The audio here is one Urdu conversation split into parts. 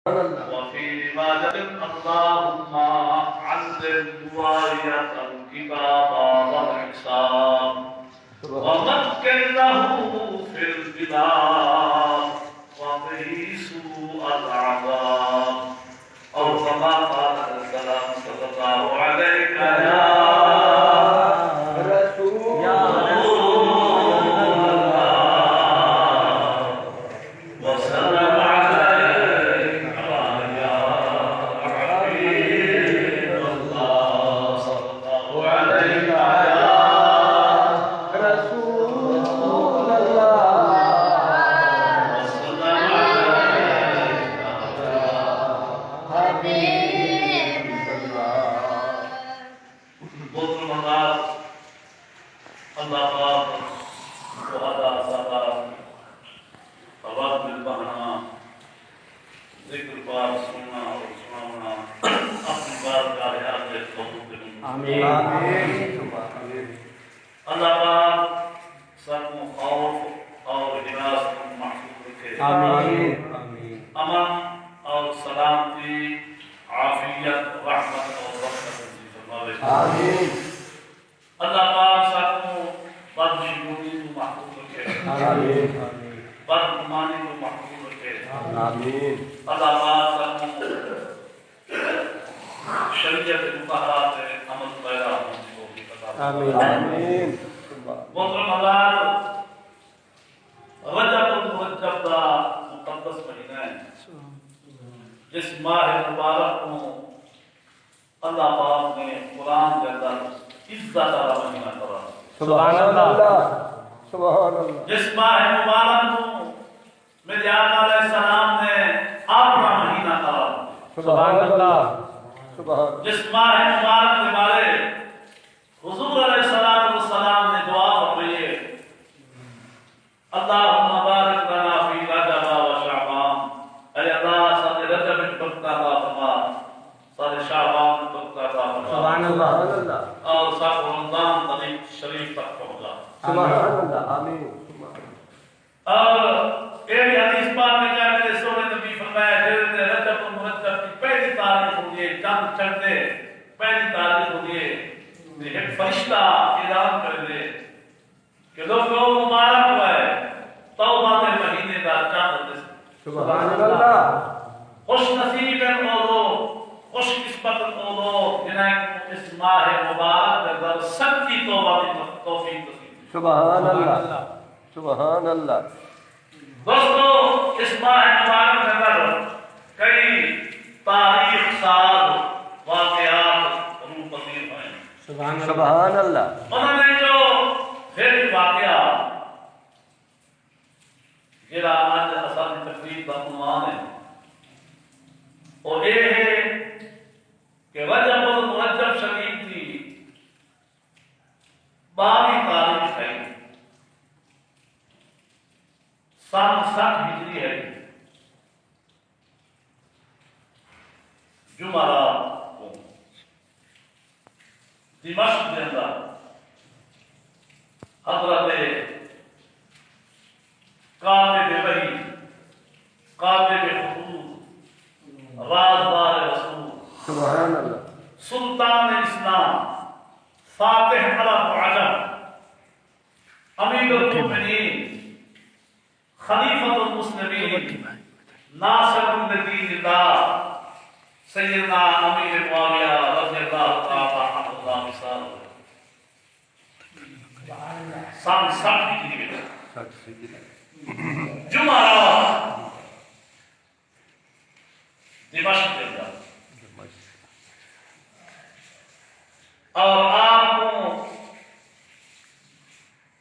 وفي ماجد اللهم علم والية الكتاب والحساب ومكن له في البلاد وقه سوء العذاب أو كما قال السلام صلى الله عليك يا جس ماہ مبارک کو اللہ پاک نے قرآن کے اندر عزت والا مہینہ قرار دیا۔ سبحان اللہ، سبحان اللہ۔ جس ماہ مبارک کو میرے آقا علیہ السلام نے اپنا مہینہ قرار دیا۔ سبحان اللہ، سبحان۔ جس ماہ مبارک کے بارے حضور علیہ السلام نے دعا فرمائی ہے، اللہم بارک لنا فی رجب و شعبان، اے اللہ سارے رجب میں برکت عطا فرما، سارے شعبان میں برکت عطا فرما، سبحان اللہ، اور سارے رمضان شریف تک پہنچا، سبحان اللہ، آمین۔ اور ایک حدیث پاک میں کیا میرے سونے نبی فرمایا جلد رجب المرجب کی پہلی تاریخ ہوتی ہے، چاند چڑھتے پہلی تاریخ ہوتی ہے، ایک فرشتہ اعلان کر دے کہ لوگوں مبارک ہوا ہے توبہ کے مہینے کا چاند سے، سبحان اللہ۔ خوش نصیب ہیں وہ لوگ، خوش قسمت وہ لوگ جنہیں اس ماہ مبارک کے اندر سچی توبہ کی توفیق نصیب، سبحان اللہ، سبحان اللہ۔ دوستو اس ماہ مبارک کے اندر کئی تاریخ ساز واقعات روح پذیر ہیں، سبحان اللہ۔ انہوں نے جو پھر واقعہ جڑا آج اساں دی تقریر دا عنوان ہے وہ یہ ہے کہ رجب المرجب شریف کی 22 تاریخ ہے، سن 60 ہجری ہے، جمعرات کو دمشق کے اندر حضرت کاتب وحی، کاتب خطوط، رازدار رسول، سبحان اللہ، سلطان اسلام، فاتح عرب و عجم، امیر المؤمنین، خلیفۃ المسلمین، ناصر الدین اللہ، سیدنا امیر معاویہ رضی اللہ تعالی عنہ مثال سن 60 ہجری میں جمعرات دمشق کے اندر، اور آپ کو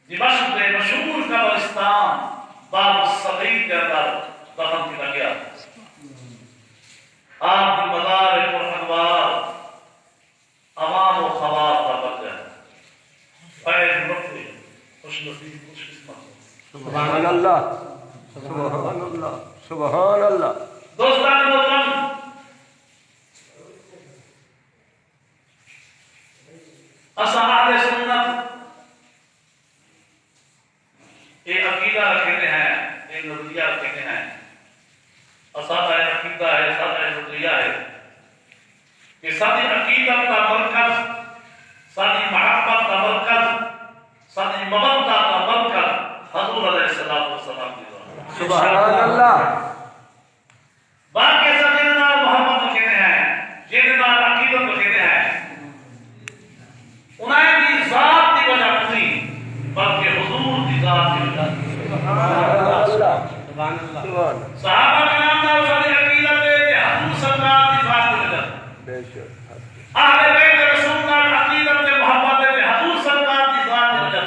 دمشق کے مشہور قبرستان باب الصغیر کے اندر دفن کیا گیا۔ آپ کی مزار پرانوار عوام و خواب کا بچہ ہے، فیض مفتی، خوش نصیب، خوش قسمت، سبحان اللہ، سبحان اللہ، سبحان اللہ۔ دوستان محترم، اصحاب سنت یہ عقیدہ رکھتے ہیں، یہ نظریہ رکھتے ہیں، اصحاب عقیدہ ہے دیا ہے کہ ساری عقیدت کا مرکز، ساری محبت کا مرکز، ساری مودت کا مرکز حضور علیہ السلام کی ذات۔ سبحان اللہ۔ باقی سب جنہاں محبت کو کہتے ہیں، جنہاں عقیدت کو کہتے ہیں، انہیں کی ذات کی وجہ نہیں بلکہ حضور کی ذات کی وجہ۔ صحابہ کے نام تھا ساری عقیدت ہے حضور سرکار کی ذات کی وجہ۔ اہل بیت رسول کا عقیدت میں محبت ہے حضور سرکار کی ذات کی وجہ۔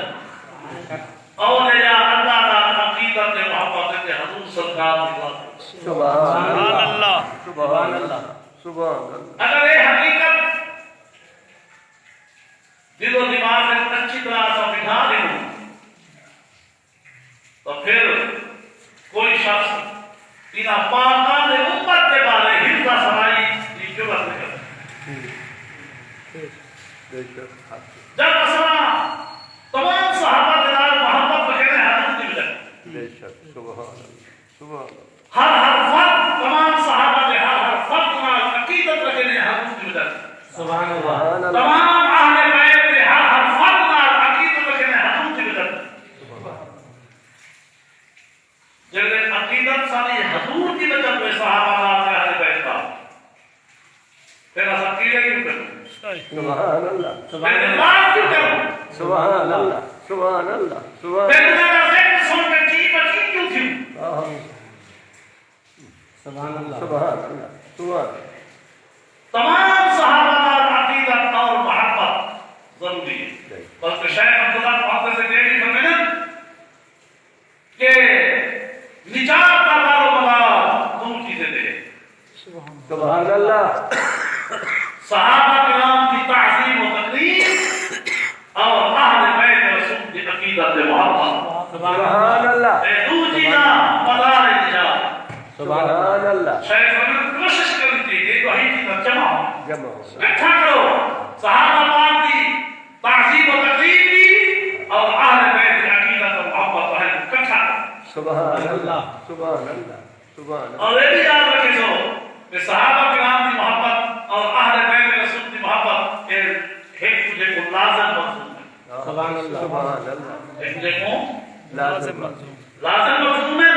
اولیاء اللہ کا عقیدت میں محبت ہے حضور سرکار کی ذات کی وجہ۔ سبحان اللہ، سبحان اللہ، سبحان اللہ۔ اگر یہ حقیقت دل و دماغ میں اچھی طرح سے بٹھا دیں تو پھر کوئی شخص ان پاکان امت کے بارے ہردا سرائی کی جرات نہیں کرتا۔ جب مثلا تمام صحابہ کے نام محبت وغیرہ حضور کی وجہ، ہر فرد تمام صحابہ کے ہر فرد کا عقیدت رکھنے حضور کی وجہ، سبحان اللہ۔ تمام اہل بیت کے ہر فرد کا عقیدت رکھنے حضور کی وجہ، جب عقیدت ساری حضور کی وجہ پہ صحابہ کا اہل بیت کا، پھر ایسا کیے کیوں کروں؟ سبحان اللہ، پھر اللہ کیوں کروں؟ سبحان اللہ، سبحان اللہ، سبحان پھر میرا ذکر سن کے جی بچی کیوں تھی؟ سبحان اللہ، سبحان اللہ، سبحان اللہ۔ تمام صحابہ کا عقیدت اور محبت ضروری ہے۔ بلکہ شیخ عبداللہ محمد سے دیکھی فرمائیں کہ نجات کا دار و مدار دو چیزیں دے۔ سبحان اللہ۔ صحابہ کرام کی تعظیم و تقدیر اور اہل بیت رسول کی عقیدت و محبت۔ سبحان اللہ، اے دو چیزاں مدار نجات۔ سبحان اللہ۔ شیخ فرمائیں کوشش کرنی چاہیے کہ وہی چیزیں جمع ہو، جمع اکٹھا کرو صحابہ کرام کی تعظیم و تقدیر کی اور اہل بیت کی عقیدت و محبت ہے اکٹھا کرو۔ سبحان اللہ، سبحان اللہ، سبحان اللہ۔ اور یہ بھی یاد رکھے سو کہ صحابہ کرام کی محبت اور اہل بیت رسول کی محبت ایک تجھے کو لازم مفہوم ہے۔ سبحان اللہ، سبحان اللہ۔ ایک تجھے کو لازم لازم مفہوم ہے۔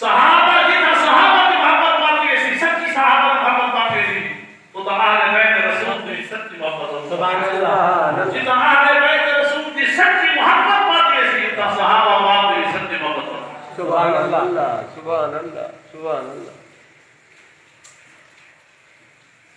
صحابہ جتنا صحابہ کی محبت باقی ایسی، سچی صحابہ کی محبت باقی ایسی، تو اہل بیت رسول کی سچی محبت ہوتی ہے۔ سبحان اللہ، جتنا اہل بیت رسول کی سچی محبت باقی ایسی، اتنا صحابہ باقی سچی محبت ہوتی ہے۔ سبحان اللہ، سبحان اللہ، سبحان اللہ۔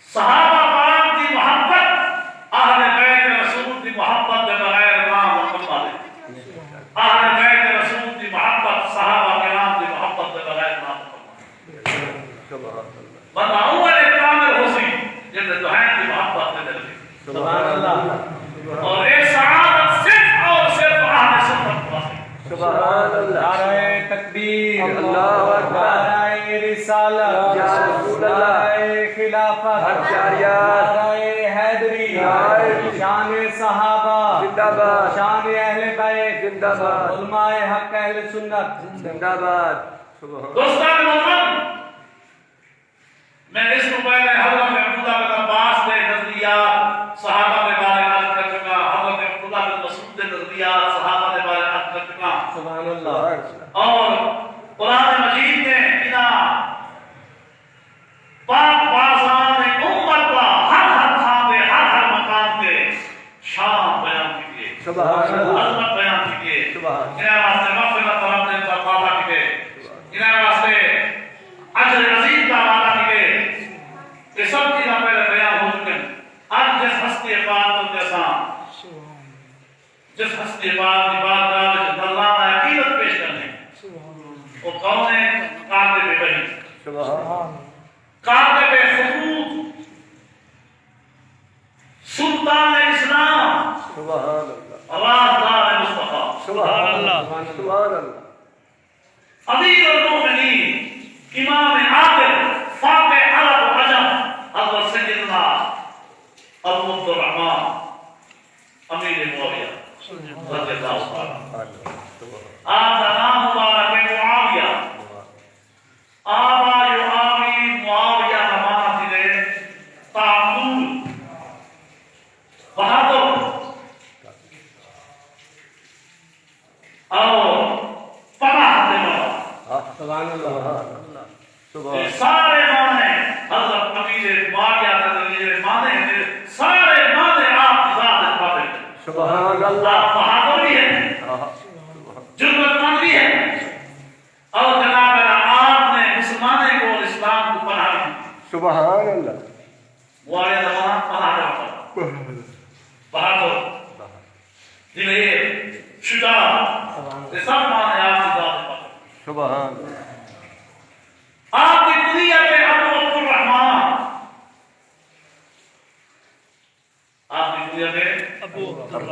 صحابہ پاک کی محبت اہل بیت رسول کی محبت کے بغیر نام مکمل ہے۔ اہل بیت رسول کی محبت صحابہ کرام کی محبت کے بغیر نام مکمل ہے۔ سبحان اللہ، بندہ اول کامل ہو سی جن دوہین کی محبت میں دل کی، سبحان اللہ، اور ایک سعادت صرف اور صرف اہل سنت کو حاصل ہے۔ سبحان اللہ۔ نعرہ تکبیر، اللہ اکبر، نعرہ رسالت، یا رسول اللہ، نعرہ خلافت، حجاریات، نعرہ حیدری، نعرہ شان صحابہ، زندہ باد، شان اہل بیت، زندہ باد، علماء حق اہل سنت، زندہ باد۔ سبحان دوستان محترم، میں اس کو پہلے حضرت عبداللہ بن عباس کے نظریات صحابہ کے بارے میں عرض کر چکا، حضرت عبداللہ بن مسعود کے نظریات صحابہ کے بارے میں عرض کر چکا، سبحان اللہ، اور قرآن مجید نے بنا پاک بازان امت کا ہر تھان پہ ہر مقام پہ شان بیان کیے، سبحان اللہ، عظمت بیان کیے، سبحان انہیں واسطے مغفرت طلب نے وعدہ کیے، انہیں واسطے اجر عظیم کا وعدہ کیے۔ یہ سب چیزیں پہلے بیان ہو چکے ہیں۔ آج جس ہستی پاک کو جیسا جس ہستی پاک کی بات کا دلانہ عقیدت پیش کرنے، وہ کون ہے؟ قاطب بہی، سبحان قاطب خطوط، سلطان اسلام، سبحان اللہ، رازدار مصطفیٰ، سبحان اللہ، سبحان اللہ، امیر المؤمنین، امام عادل، فاتح عرب و عجم، حضرت سیدنا ابو عبد الرحمن امیر معاویہ رضی اللہ عنہ۔ آپ کا نام مبارک ہے معاویہ، آبا یعاوی معاویہ کا معنی یہ سارے معنی حضرت امیر معاویہ کے معنی ہیں، سارے معنی آپ کی ذات قابل ہیں۔ سبحان اللہ آپ بہادر بھی ہیں، جرأت مند بھی ہیں، اور جناب آپ نے مسلمانوں کو اور اسلام کو پناہ دی۔ سبحان اللہ معاویہ زمان پناہ رہا بہادر، دلیر، شجاع، یہ سب معنی آپ کی ذات قابل ہیں۔ سبحان آپ کی کنیت ابو عبد الرحمن، آپ کی کنیت ابو عبد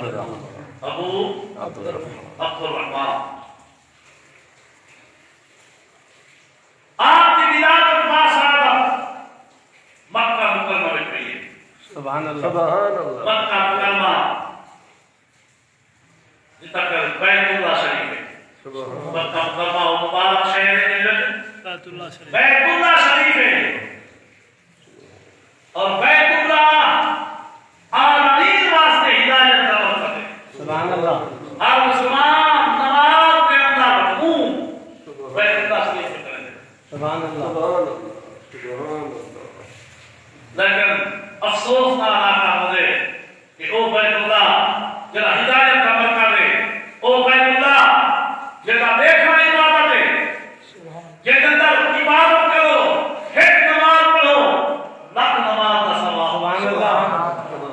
الرحمن، آپ کی ولادت باسعادت مکہ مکرمہ میں ہوئی ہے۔ سبحان اللہ سبحان اللہ مکہ مکرمہ جتنا کہ بیت اللہ شریف ہے، مکہ مکرمہ و مبارک شہر ہے، بیت اللہ شریف ہے، اور بیت اللہ عالمین واسطے ہدایت کا مرکز ہے۔ سبحان اللہ ہر مسلمان نماز کے اندر رکوع بیت اللہ شریف میں کریں گے، سبحان اللہ سبحان اللہ لیکن افسوس نہ آنا مجھے کہ او بیت اللہ جڑا ہدایت کا مرکز ہے، او بیت اللہ جڑا دیکھنا عبادت ہے، جس اندر عبادت کرو، ایک نماز پڑھو، لاکھ نماز کا ثواب۔ سبحان اللہ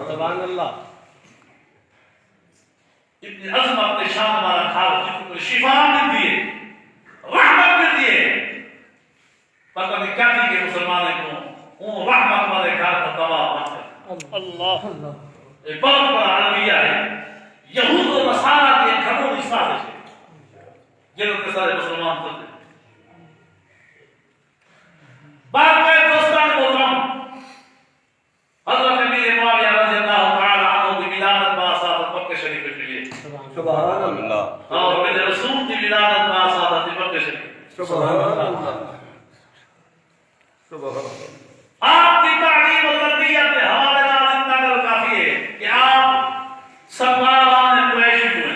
سبحان اللہ اتنی عظمت کے شان ہمارا خالق شفا ملتی ہے، رحمت ملتی ہے، پتہ نہیں کیا تھی کہ مسلمانوں کو وہ رحمت والے گھر کو تباہ مت کر۔ اللہ ایک بہت بڑا المیہ ہے، یہود و نصارہ کے گھروں کی سازش ہے جنہوں کے سارے مسلمان کرتے ہیں۔ بات میں دوستان محترم، حضرت امیر معاویہ رضی اللہ تعالی عنہ کی ولادت باسعادت مکہ شریف میں ہوئی ہے، سبحان اللہ اور میرے رسول کی ولادت باسعادت مکہ شریف۔ سبحان اللہ سبحان اللہ آپ کی تعلیم و تربیت کے حوالے نال اتنا کر کافی ہے کہ آپ سرکاران قریشی ہوئے،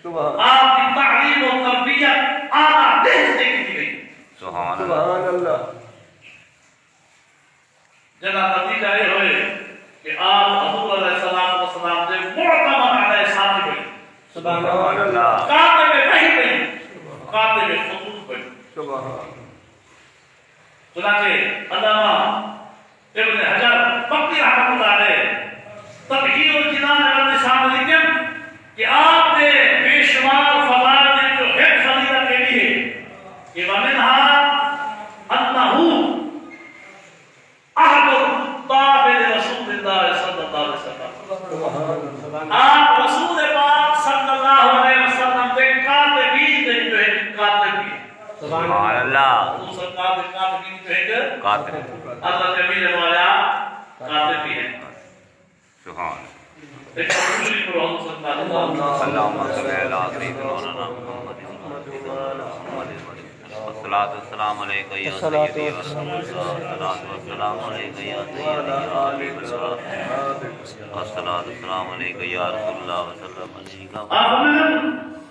سبحان آپ کی تعلیم و تربیت آنا دیکھ سے کی گئی، سبحان اللہ جنا نتیجہ یہ ہوئے کہ آپ حضور علیہ السلام سے معتمد علیہ ساتھی ہوئے، سبحان سبحان اللہ کاتب وحی بنی، کاتب خطوط بنی۔ سبحان چنانچہ علامہ ابن حجر مکی رحمۃ اللہ علیہ تبیین الجنان والنسان لکھیں کہ آپ نے بے شمار فضائل میں جو ایک فضیلت کے لیے کہ ومنها انه عهد الطاب لرسول اللہ صلی اللہ علیہ وسلم، آپ رسول پاک صلی اللہ علیہ وسلم کے کاتبین کے جو ہے کاتبین، سبحان اللہ حضور سرکار کے کاتبین جو ہے قاتل حضرت امیر معاویہ کاتبین ہیں۔ سبحان ایک دوسری پر حضور صلی اللہ علیہ وسلم اللهم صل على سيدنا محمد والصلاة والسلام عليك يا سيدي يا رسول الله، والصلاة والسلام عليك يا سيدي يا حبيب الله، والصلاة والسلام عليك يا رسول الله وسلم عليك۔ آمین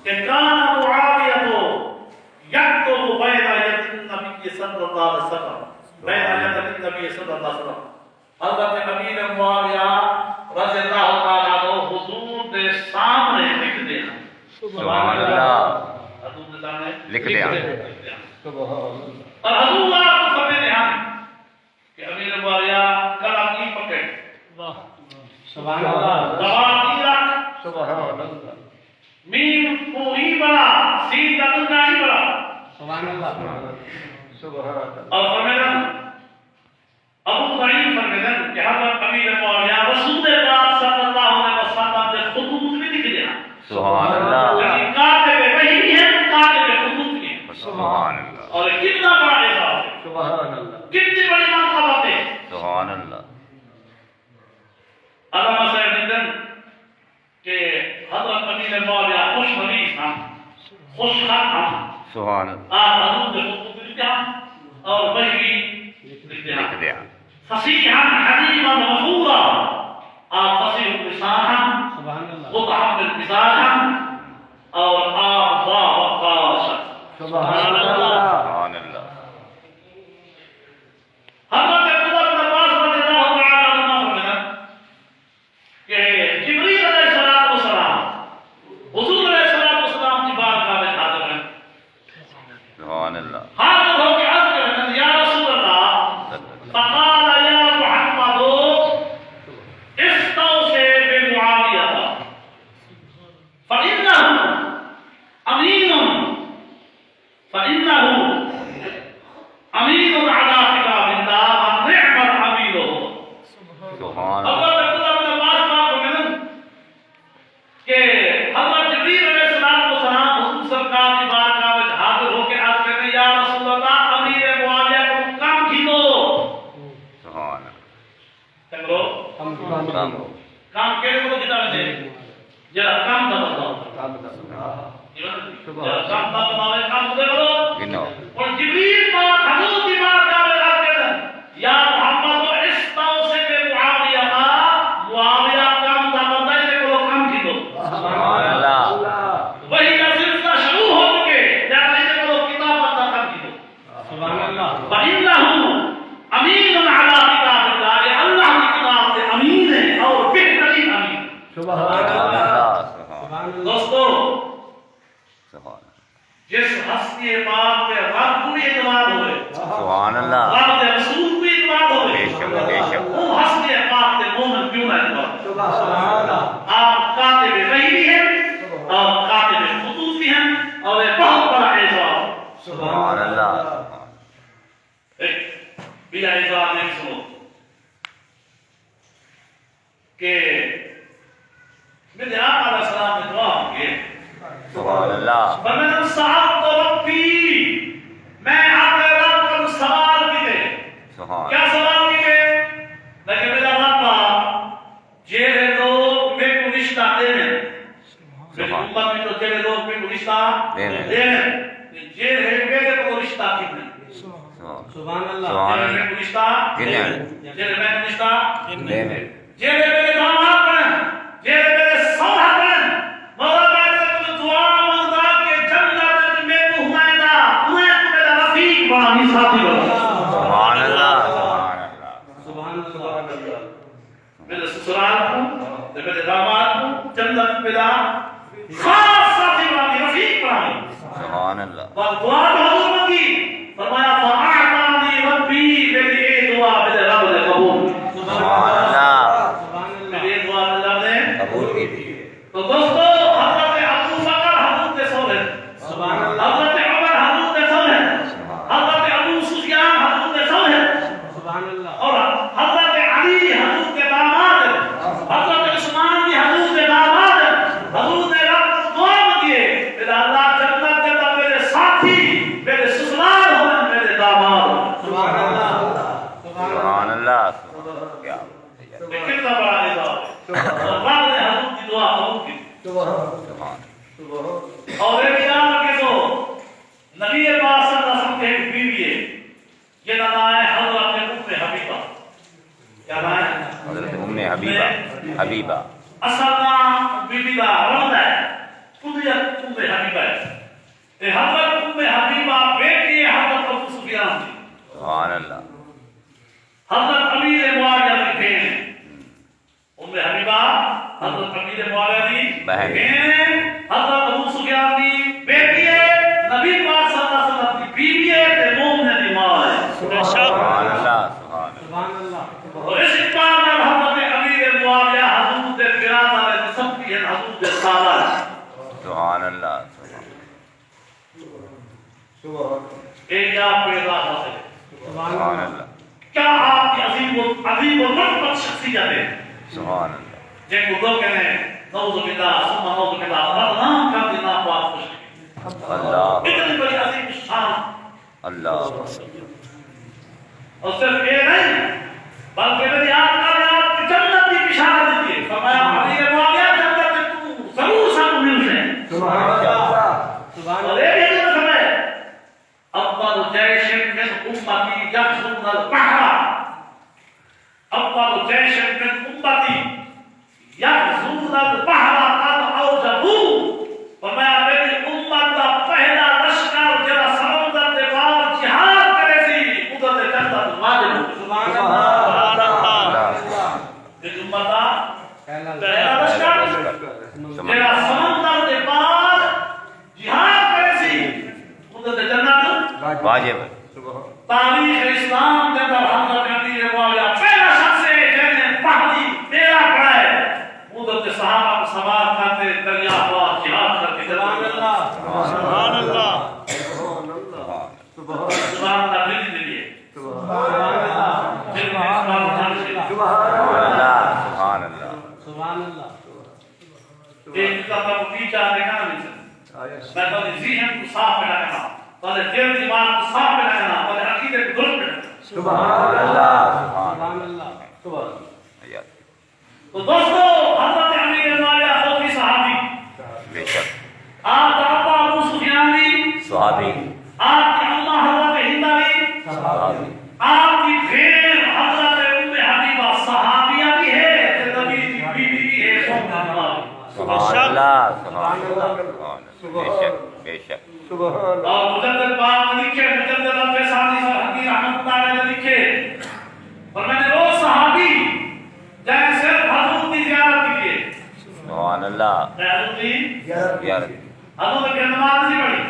کہ کان معاویہ یکتب بین ید النبی صلی اللہ علیہ وسلم، بین ید النبی صلی اللہ علیہ وسلم، حضرت امیر معاویہ رضی اللہ تعالیٰ عنہ حضور کے سامنے لکھ دینا، سبحان اللہ حضور کے سامنے لکھ دیا۔ اور حضور آپ کو فرماتے ہیں کہ امیر معاویہ قلم کی پکڑ، سبحان اللہ زبان کی رکھ، سبحان اللہ میم کو ہی بڑا، سین کا دنیا ہی بڑا، سبحان اللہ سبحان اللہ اور فرمایا ابو سعید فرماتے ہیں کہ حضرت امیر معاویہ رسول پاک صلی اللہ علیہ وسلم کے خطوط میں لکھ دیا، سبحان اللہ یعنی کاتب وحی بھی ہے، کاتب خطوط بھی ہے، سبحان اللہ اور کتنا بڑا اعزاز ہے، سبحان اللہ کتنی بڑی منقبت ہے۔ سبحان اللہ علامہ صاحب لکھتے ہیں کہ حضرت امیر معاویہ خوش حدیث ہیں، خوش خط ہیں، سبحان اللہ آپ حضور کے خطوط لکھتے ہیں اور وحی بھی لکھتے لکھ ہیں، دیا۔ فصیحا حلیما غفورا، آپ فصیح اللسان ہیں، سبحان اللہ متحمل مزاج ہیں، اور آپ باوقار شخص۔ سبحان اللہ سبحان اللہ کام کیڑے کو کتاب دے جڑا کام دا بتاؤ جڑا کام دا بتاؤ کام دے کرو اور جبریل پاک حضور کی بات کا بتا دے یا محمد استو سے کہ معاویہ کام دا بتائی دے کو کام کی دو سبحان اللہ وہی کا سلسلہ شروع ہو چکے جانے دے کو کتاب دا کام کی دو سبحان اللہ فإنه امین علی کتاب اللہ اللہ کی کتاب سے امین ہے اور بہترین امین سبحان اللہ دوستو سبحان جس ہستی پاک پہ رب کو بھی اعتماد ہوئے سبحان اللہ رب کے رسول کو بھی اعتماد ہوئے بے شک وہ ہستی پاک پہ مومن کیوں نہ اعتماد سبحان اللہ آپ کاتب وحی بھی ہیں اور کاتب خطوط بھی ہیں اور یہ بہت بڑا اعزاز سبحان اللہ بلا اعزاز نہیں سنو کہ میرے آقا علیہ السلام نے دعا کی سبحان اللہ فمن صاحب تو ربی میں آپ رب پر سوال کیے سبحان کیا سوال کیے لیکن میرا رب جیل لوگ میں کو رشتہ دے دیں میری امت میں تو جیل لوگ میں کو رشتہ دے دیں جیل ہے میرے کو رشتہ کی دیں سبحان اللہ جیل میں کو رشتہ دے دیں جیل میں کو رشتہ دے جیل میرے داماد بن جیل میرے سوہا بن مولا میں تو دعا مانگتا کہ جنت میں کو ہمائندہ انہیں کو میرا رفیق بانی ساتھی بنا سبحان اللہ سبحان اللہ میرے سسرال کو میرے داماد کو جنت میرا خاص ساتھی بانی رفیق بانی سبحان اللہ اور دعا حضور کی فرمایا فاعطانی ربی میری اے دعا میرے رب نے قبول سبحان اللہ میری دعا اللہ نے قبول کی تھی تو دوستو حضرت ابو بکر حضور کے سولے سبحان اللہ حضرت عمر حضور کے سولے حضرت ابو سفیان حضور کے سولے سبحان اللہ اور حضرت علی حضور کے داماد حضرت عثمان بھی حضور کے داماد حضور نے رب کو دعا مانگی میرا اللہ جنت دیتا میرے ساتھی میرے سسرال ہو میرے داماد سبحان اللہ سبحان اللہ کیا کتنا بڑا نظام ہے رب نے حضور کی دعا قبول کی سبحان اور ایک یاد رکھے تو نبی پاک صلی اللہ علیہ وسلم کے ایک بیوی ہے یہ نام ہے حضرت حبیبہ کیا نام ہے حضرت حبیبہ اصل نام بیوی کا رمض ہے کنیت حبیبہ ہے یہ حضرت حبیبہ بیٹی ہے حضرت ابو سفیان کی سبحان اللہ حضرت امیر معاویہ کی بہن ہے حبیبہ حضرت امیر معاویہ کی بہن حضرت ابو سفیان کی بیٹی ہے نبی پاک صلی اللہ علیہ وسلم کی بیوی ہے تے مومن دی ماں ہے سبحان اللہ سبحان اللہ اور اس اقبال میں حضرت امیر معاویہ حضور دے برادر ہے سب کی ہے حضور دے سالار سبحان اللہ ایک آپ پیدا حاصل ہے سبحان سبحان اللہ اللہ کیا آپ کی عظیم و مرتبت شخصیت ہے سبحان اللہ جن کو لوگ کہنے ہیں نعوذ باللہ ثم نعوذ باللہ بدنام کر دینا پاک خوش اللہ اتنی بڑی عظیم شان اللہ اور صرف یہ نہیں بلکہ میری آپ کا آپ کی جنت کی بشارت دیتی ہے فرمایا امیر معاویہ جنت میں تو ضرور سب مل سے سبحان اللہ سبحان اور اللہ ایک ہی سمجھ افضل جیش من امتی یغزون البحر افضل جیش من امتی یغزون البحر قد اوجبوا فرمایا میری امت کا پہلا لشکر جڑا سمندر کے پار جہاد کرے سی قدرت جنت واجب سبحان اللہ یہ امت کا پہلا پہلا لشکر جڑا سمندر کے پار جہاد کرے سی قدرت جنت واجب تاریخ اسلام کے اندر حضرت امیر معاویہ پہلا شخص ہے جنہیں پہلی بیڑا پڑا ہے قدرت صحابہ کو سوار کرتے دریا پار جہاد کرتے سبحان اللہ سبحان اللہ سبحان اللہ دل کے لیے سبحان اللہ دل میں اسلام جان سے سبحان اللہ سبحان اللہ ایک کا پر پیچھا دیکھنا نہیں سکتا میں تو ذہن کو صاف رکھنا پہلے دل دماغ کو صاف رکھنا پہلے عقیدے کو درست رکھنا سبحان اللہ سبحان اللہ سبحان تو دوستو حضرت امیر معاویہ خوفی صحابی، بے شک آپ کا ابا ابو سفیان بھی صحابی، آپ کی اماں حضرت ہندا بھی صحابی، آپ کی بہن حضرت ام حبیبہ صحابیہ بھی ہے، نبی کی بیوی بھی ہے، سبحان اللہ، سبحان اللہ، بے شک بے شک اور مجدد پاک نے لکھے، مجدد رب ثانی سرحدی رحمت اللہ علیہ نے لکھے، اور میں نے وہ صحابی جنہیں صرف حضور کی زیارت کی ہے، سبحان اللہ، حضور کی زیارت، حضور کی نماز نہیں پڑھی،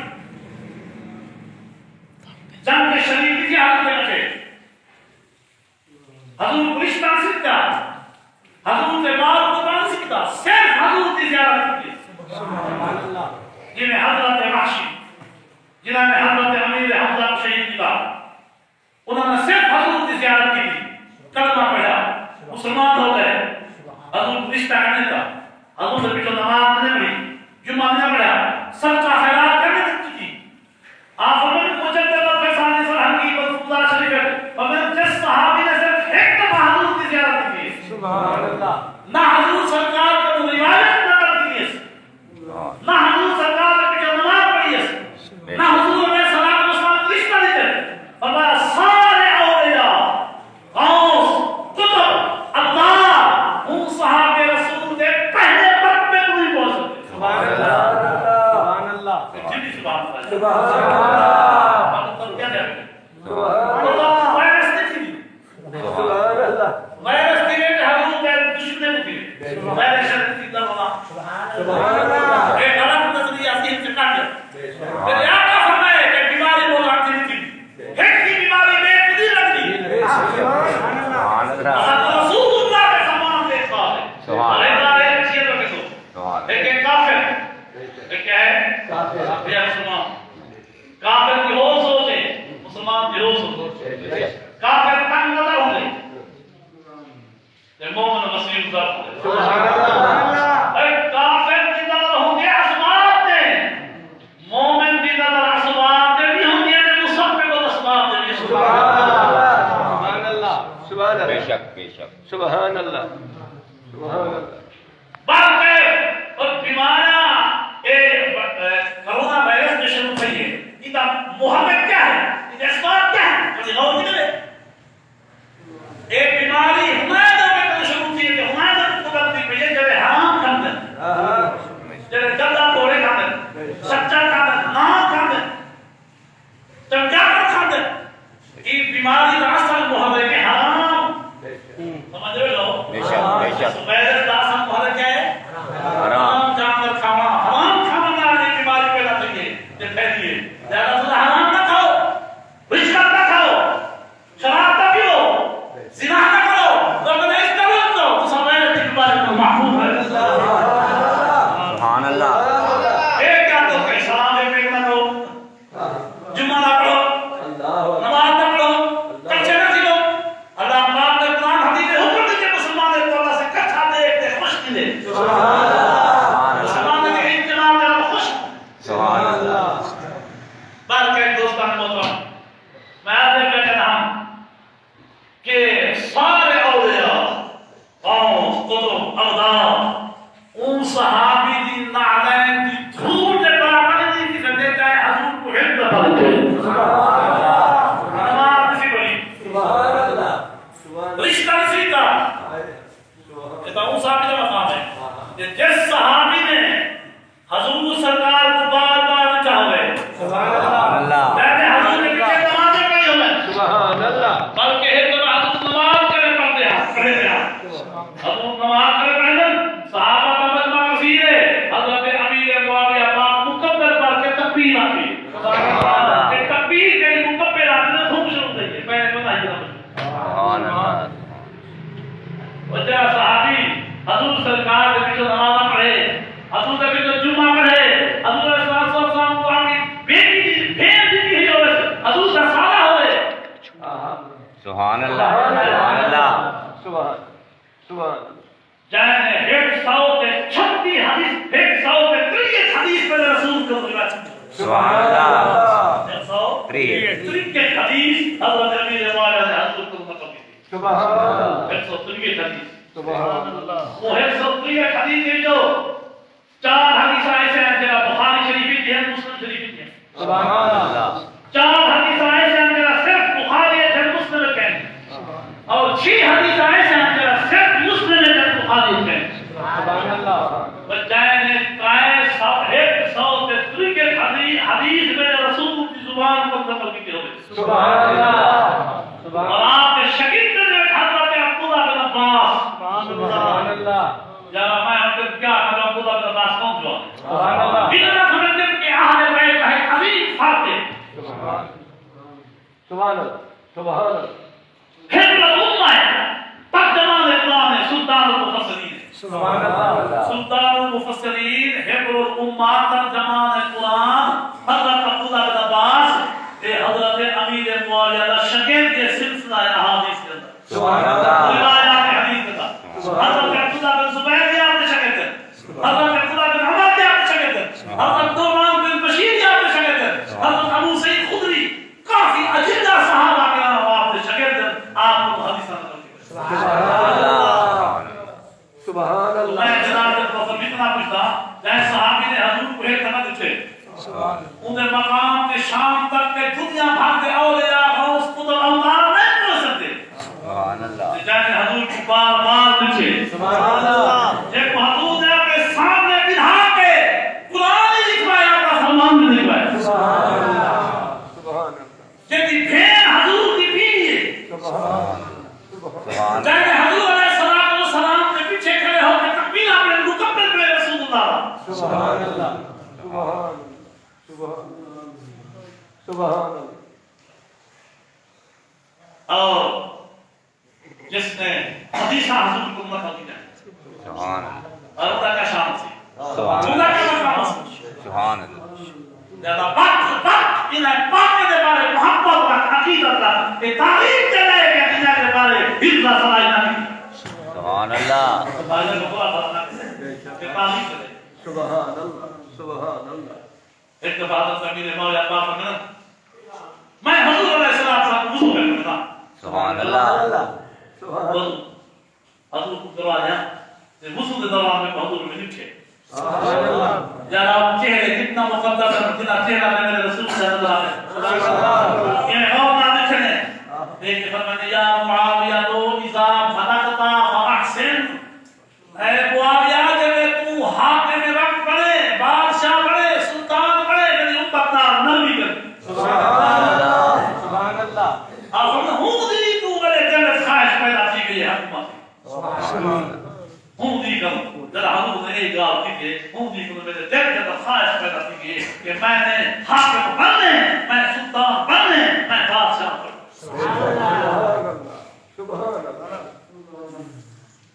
جنگ کے شریف کی حالت میں رکھے، حضور کو رشتہ سیکھتا، حضور سے بات کو سیکھتا، صرف حضور کی زیارت کی، جنہیں حضرت وحشی، جنہوں نے حضرت امیر حمزہ کو شہید کیا، انہوں نے صرف حضور کی زیارت کی تھی، کلمہ پڑھا، مسلمان ہو گئے، حضور کو رشتہ کرنے کا، حضور سے پیچھو نماز نہیں پڑھی، جمعہ نہیں پڑھا، سب کا خیرات کرنے کی تھی، آپ فرمائیں مجدد رب ثانی سرحدی اللہ شریف ہے، فرمائیں جس صحابی نے صرف ایک دفعہ حضور کی زیارت کی ہے، سبحان اللہ، نہ حضور سرکار کو روایت نہ کرتی ہے، نہ حضور سرکار نے پیچھے نماز پڑھی ہے، نہ حضور نے صلاۃ و سلام رشتہ دیتے، فرمایا سارے اولیاء، غوث، قطب، ابدال، ان صحابہ رسول کے پہلے وقت میں کوئی پہنچ سکتے، سبحان اللہ، سبحان اللہ، جی سبحان اللہ، سبحان اللہ، مطلب کیا ہے مطلب وائرس نہیں تھی، سبحان اللہ، وائرس تھی کہ حضور کے دشمن تھی، وائرس تھی اللہ سبحان اللہ، ایک غلط نظریہ ذہن سے کاٹ دیا، پھر آقا فرمائے کہ بیماری وہ لگتی تھی، ایک کی بیماری میں کدی لگتی، سبحان اللہ، حضرت رسول اللہ کے سامان دیکھا ہے، سبحان اللہ ایک چیز رکھے سو، سبحان ایک کافر، ایک کیا ہے؟ کافر، یہ مسلمان، کافر کی ہو سوچے، مسلمان کی ہو سوچے، اللہ، کافر تنگ نظر ہوں گے، مومن مسلم ضرب ہوں گے، سبحان اللہ، ایک کافر کی نظر ہوں گے اسباب دے، مومن کی نظر اسباب دے بھی ہوں گے، مسبب الاسباب دے بھی سبحان اللہ، سبحان اللہ، سبحان بے اللہ، شک بے شک، سبحان اللہ، سبحان اللہ، بلکہ اور بیماریاں کرونا وائرس جو شروع ہوئی ہے، یہ محرک کیا ہے، یہ اسباب کیا ہے، کبھی غور نہیں کرے، ایک بیماری حمایت میں شروع تھی کہ حمایت کو کرتی پہ یہ جب حرام کھاندن، جب گندہ بولے کھاندن، سچا کھاندن، نام کھاندن، جب جاکر کھاندن، یہ بیماری کا اصل محرک ہے حرام، سمجھ رہے لو؟ بے شک بے شک، وائرس کا اصل محرک کیا ہے؟ حرام جانور کھانا، حرام کھانا نہ بیماری پیدا کریے، یہ پھیلیے، لہذا حرام نہ کھاؤ، رشوت نہ کھاؤ، شراب نہ پیو، زنا نہ کرو، اگر اس طرح تو سوائے کی بیماری کو محفوظ ہے، سبحان اللہ، ایک کیا تو کہ سلام ایک نہ کرو، جمعہ نہ پڑھو، نماز نہ پڑھو، کچھے نہ سیکھو، اللہ پاک نے قرآن حدیث میں حکم دیتے مسلمان کو اللہ سے کچھا دے ایک خوش دے، مسلمان نے انتظام دے خوش، سبحان اللہ، بلکہ دوستان محترم میں آپ سے کہہ رہا ہوں کہ سارے اولیاء، غوث، قطب، ابدال، ان صحابی دی نعلین دی دھول کے برابر نہیں کسی دیتا ہے حضور کو حفظ کرتے نماز نہیں پڑھی، سبحان اللہ، سبحان رشتہ نہیں سیکھا، یہ تو ان صحابی کا مقام ہے کہ جس صحابی نے حضور سرکار کو بار بار چاہے، سبحان اللہ، میں نے حضور کے پیچھے نمازیں پڑھی ہوئے، سبحان اللہ، بلکہ ایک دفعہ حضرت نماز کرے پڑھتے ہیں، حضرت نماز کرے پڑھتے، صحابہ کا مجمع کثیر ہے، حضرت امیر معاویہ پاک مکبر پڑھ کے تکبیر آتی ہے، ایک تکبیر کے لیے مکبر آتی ہے، خوب شروع ہوئی ہے، میں نے بتائی سبحان اللہ، وجہ صحابی حضور سرکار کے پیچھے نماز پڑھے، حضور کے پیچھے جمعہ پڑھے، حضور صلی اللہ علیہ وسلم کو اپنی بیٹی بھیج دی ہے، حضور کا سالہ ہوئے، سبحان اللہ، سبحان اللہ، سبحان، سبحان، جانے ایک سو کے 36 حدیث، ایک سو کے 30 حدیث پر رسول کو روایت، سبحان اللہ، 130 حدیث حضرت امیر معاویہ نے حضور کو نقل کی، سبحان اللہ، 130 حدیث، وہ ہے سوتری حدیث ہے جو 4 حدیث ایسے ہیں جناب بخاری شریف کی ہے مسلم شریف کی ہے سبحان اللہ 4 حدیث ایسے ہیں جناب صرف بخاری ہے مسلم کے ہیں اور 6 حدیث ایسے ہیں جناب صرف مسلم ہے بخاری کے ہیں سبحان اللہ بچائے نے قائے ایک سو تیسری کے حدیث میں رسول کی زبان پر نقل کی ہوئے سبحان اللہ اور آپ کے شکیل نے حضرت عبداللہ بن عباس سبحان اللہ یا میں آپ کو کیا کروں عبداللہ بن عباس کون جو سبحان اللہ بنا سمجھتے کہ اہل بیت ہے عظیم فاتح سبحان اللہ سبحان اللہ حفظ الامہ ہے ترجمہ القرآن ہے سلطان المفسرین سبحان اللہ سلطان المفسرین حفظ الامہ ترجمہ القرآن حضرت عبداللہ بن عباس حضرت امیر معاویہ کا شاگرد کے سلسلہ احادیث کے اندر سبحان اللہ روایات حدیث کا حضرت عبداللہ بن زبیر کے آپ نے شاگرد ہیں حضرت عبداللہ بن عمر کے آپ نے شاگرد ہیں حضرت نعمان بن بشیر کے آپ نے شاگرد ہیں حضرت ابو سعید خدری کافی اجندہ صحابہ کے نام آپ نے شاگرد ہیں آپ کو حدیث نقل کی سبحان اللہ سبحان اللہ میں جناب کے پروفیسر اتنا پوچھتا جائے صحابی نے حضور کو ایک کنا دیتے انہیں مقام کے شام تک کے دنیا بھر کے اولیاء غوث قطب اوتار نہیں پہنچ سکتے سبحان اللہ جائے حضور کی بار بار پوچھے سبحان اللہ جب حضور نے اپنے سامنے بٹھا کے قرآن ہی لکھوایا اپنا فرمان بھی لکھوایا سبحان اللہ سبحان اللہ جب بھین حضور کی بیوی ہے سبحان سبحان جائے حضور علیہ السلام کے پیچھے کھڑے ہو کے تکبیر اپنے مکبر پہ رسول اللہ سبحان اللہ سبحان سبحان سبحان اور جس نے حدیثہ حضور کو نقل کی جائے سبحان اور اللہ کا شان سے سبحان اللہ کا مقام سے سبحان اللہ زیادہ وقت انہیں پاکے دے بارے محبت رکھ عقیدت رکھ یہ تعلیم چلے کہ انہیں کے بارے حفظہ صلاحی نہ کی سبحان اللہ بھائی کو بڑا بڑا کہ تعلیم چلے سبحان اللہ سبحان اللہ اتفاقت امیر مولا پاک میں میں حضور علیہ السلام سے وضو کرتا سبحان اللہ سبحان حضور کو کروایا وضو کے دوران میں حضور میں لکھے اللہ یار آپ چہرے کتنا مقدس ہے کتنا چہرہ ہے میرے رسول صلی اللہ علیہ وسلم یہ اور نہ لکھنے دیکھ فرمانے یا معاویہ تو اذا خلقتا فاحسن اے معاویہ جب تو حاکم وقت بنے بادشاہ بنے سلطان بنے میری امت کا نرمی کر سبحان اللہ سبحان اللہ اور ہم ہوں دی تو بڑے جنت خواہش پیدا کی گئی ہے حکومت ہوں دی کروں ذرا حضور نے ایک گال کی کہ ہوں دی کروں میرے دل کے اندر خواہش پیدا کی گئی کہ میں نے حاکم بننے میں سلطان بننے میں بادشاہ بننے سبحان اللہ سبحان اللہ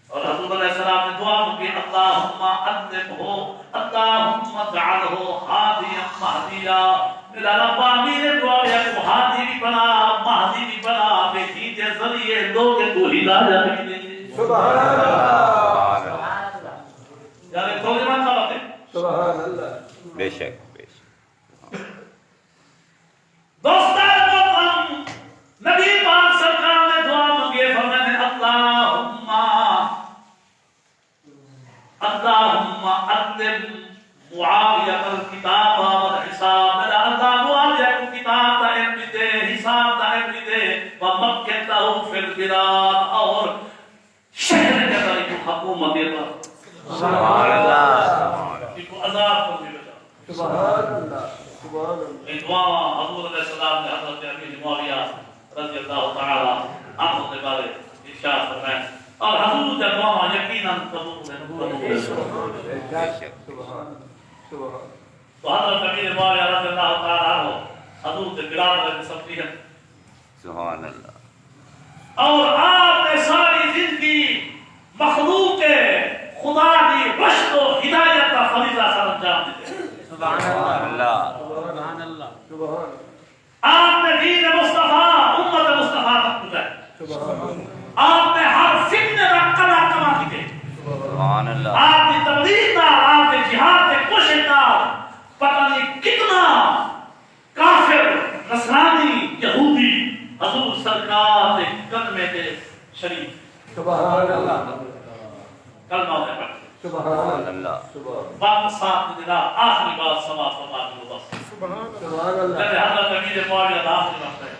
اور حضور علیہ السلام نے دعا کی اللہم ادنبہو اللہم جعلہو حادیا مہدیا میرا رب آمین دعا یا کو حادی بھی بنا مہدی بھی بنا بیٹی کے ذریعے لوگ کو ہدایت بھی دے سبحان اللہ یعنی ترجمہ کا بات ہے سبحان اللہ بے شک بے شک دوستان محترم نبی پاک سرکار نے دعا مانگی فرمانے اللہم ادنب معاویہ الکتاب والحساب میرا اللہ معاویہ کو کتاب دا علم بھی دے حساب دا علم بھی دے ومکن لہو فی البلاد اور شہر کے اندر ایک حکومت دیتا سبحان اللہ ایک عذاب کو بھی بچا سبحان اللہ سبحان اللہ یہ دعا حضور علیہ السلام نے حضرت امیر معاویہ رضی اللہ تعالی عنہ کے بارے ارشاد فرمایا اور حضور کا دعا یقیناً قبول ہے سبحان سبحان تو حضرت امیر معاویہ رضی اللہ تعالی عنہ حضور کے بلاد میں سفری ہے سبحان اللہ اور آپ نے ساری زندگی مخلوق خدا کی رشد و ہدایت کا فریضہ سر انجام دیتے سبحان اللہ سبحان اللہ سبحان آپ نے دین مصطفیٰ امت مصطفیٰ تک پہنچایا سبحان آپ نے ہر فتنے کا قلع کما کی سبحان اللہ آپ کی تبلیغ کا آپ کے جہاد کے کوشش کا پتہ نہیں کتنا کافر نصرانی یہودی حضور سرکار کے قدمے کے شریف سبحان اللہ کلمہ نے پڑھ سبحان اللہ وقت ساتھ دینا آخری بات سما فرما دو بس سبحان اللہ جب حضرت امیر معاویہ آخری وقت ہے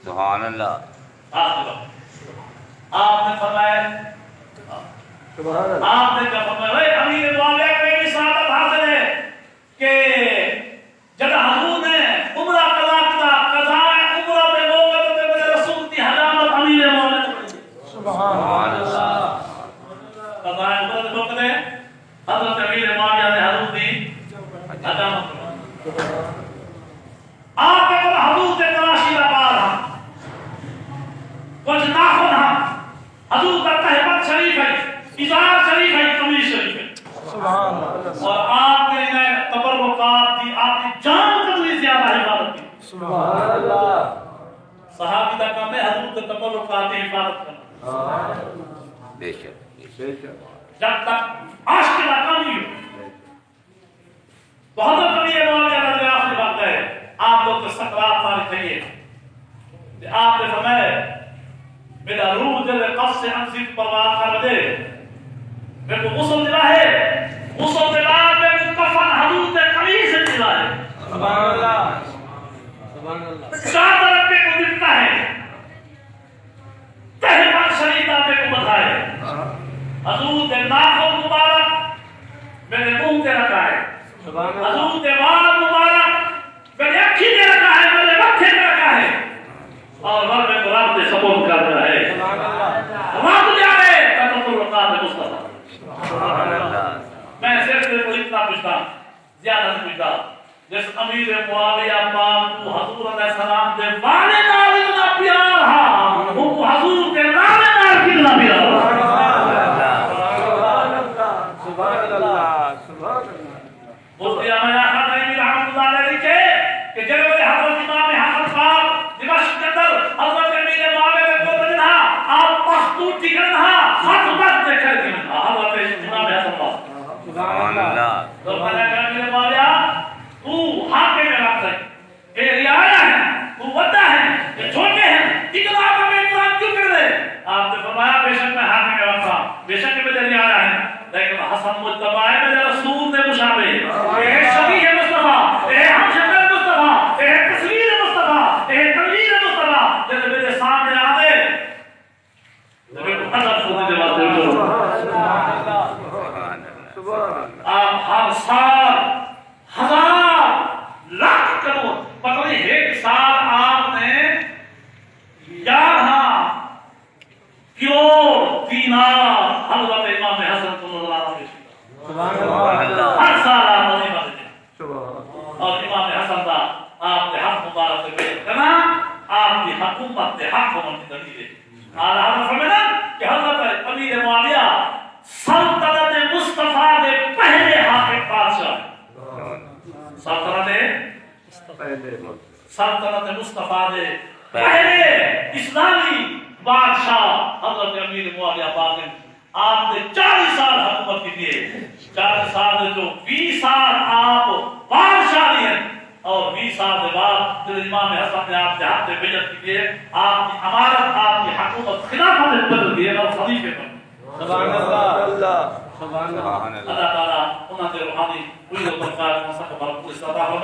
سبحان اللہ آخری وقت آپ نے فرمایا سبحان اللہ آپ نے کہا فرمایا اے امیر معاویہ کو یہ سعادت حاصل ہے کہ جب حضور نے عمرہ قضا کیا قضا عمرہ پہ موقع تو میرے رسول کی حجامت امیر معاویہ نے پڑھی سبحان اللہ قضا عمرہ پہ موقع نے حضرت امیر معاویہ نے حضور کی حجامت پڑھی آپ کے پر حضور کے تلاشی لبار ہم کچھ ناخن ہم حضور کا تہبت شریف ہے ازار شریف ہے قمیص شریف ہے سبحان اللہ اور آپ نے انہیں تبرکات دی آپ کی جان کتنی زیادہ حفاظت کی سبحان اللہ صحابی کا کام ہے حضور کے تبرکات کی حفاظت کرنا بے شک جب تک عاشق کا کام ہی ہو تو حضرت امیر معاویہ رضی اللہ عنہ وقت ہے آپ لوگ کے سکرات مارے تھے آپ نے فرمایا میرا روح دل قبض سے انزل پروان کر دے میرے کو غسل دلا ہے غسل دلا میرے کو کفن حضور کے قمیص سے دلا ہے سبحان اللہ سبحان اللہ چادر پہ کو دکھتا ہے تہبت شریدہ پہ کو بتائے حضور کے ناخن مبارک میرے منہ پہ رکھا ہے سبحان اللہ حضور کے وال مبارک میرے اکھی پہ رکھا ہے میرے متھے پہ رکھا ہے اور رب میں قرآن سے سپورٹ کر رہا ہے سبحان اللہ رب جائے تبرکات مصطفیٰ سبحان اللہ میں صرف کو اتنا پوچھتا زیادہ نہیں پوچھتا جس امیر معاویہ پاک کو حضور علیہ السلام دے والے نال اتنا پیار ہا وہ حضور کے والے نال کتنا پیار ہا سبحان اللہ سبحان اللہ مفتی احمد خان نعیمی رحمۃ اللہ علیہ لکھے کہ جب حضرت امام حسن صاحب دمشق کے اندر حضرت امیر معاویہ کو بجنا آپ پختو ٹکرنا ہاتھ بات دیکھ کر دینا حضرت امام حسن صاحب سبحان اللہ تو میں نے کہا میرے معاویہ تو حاکم میں رکھ ہے اے رعایا ہے تو ودا ہے یہ چھوٹے ہیں اتنا آپ ہمیں احترام کیوں کر رہے آپ نے فرمایا بے شک میں حاکم میں رکھا بے شک میرے رعایا ہے لیکن حسن مجتبی ہے میرے رسول نے مشابہ اے شبیہ مصطفیٰ اے ہم شکل مصطفیٰ اے تصویر مصطفیٰ اے تنویر مصطفیٰ جب میرے سامنے آدھے میرے کو حضرت خود دے واسطے آپ ہر سال ہزار لاکھ کروڑ پتہ نہیں ایک سال آپ نے 11 کروڑ دینار حضرت امام حسن کو نظر آنا سبحان سبحان اللہ ہر سال آپ وظیفہ دیتے سبحان اور امام حسن کا آپ کے حق مبارک سے بیعت کرنا آپ کی حکومت کے حق ہونے کی دلیل ہے اور حضرت فرمایا کہ حضرت امیر معاویہ سلطنت مصطفیٰ دے پہلے حاکم بادشاہ سلطنت مصطفیٰ دے پہلے اسلامی بادشاہ حضرت امیر معاویہ پاک ہیں آپ نے 40 سال حکومت کی دیئے 40 سال میں جو 20 سال آپ بادشاہی ہیں اور 20 سال کے بعد جب امام حسن نے آپ کے ہاتھ میں بیعت کی دیئے آپ کی امارت آپ کی حکومت خلافت بدل دیئے اور خلیفے بن سبحان اللہ سبحان اللہ سبحان اللہ اللہ تعالیٰ انہوں نے روحانی ہوئی و برکات مصطفیٰ فرمائے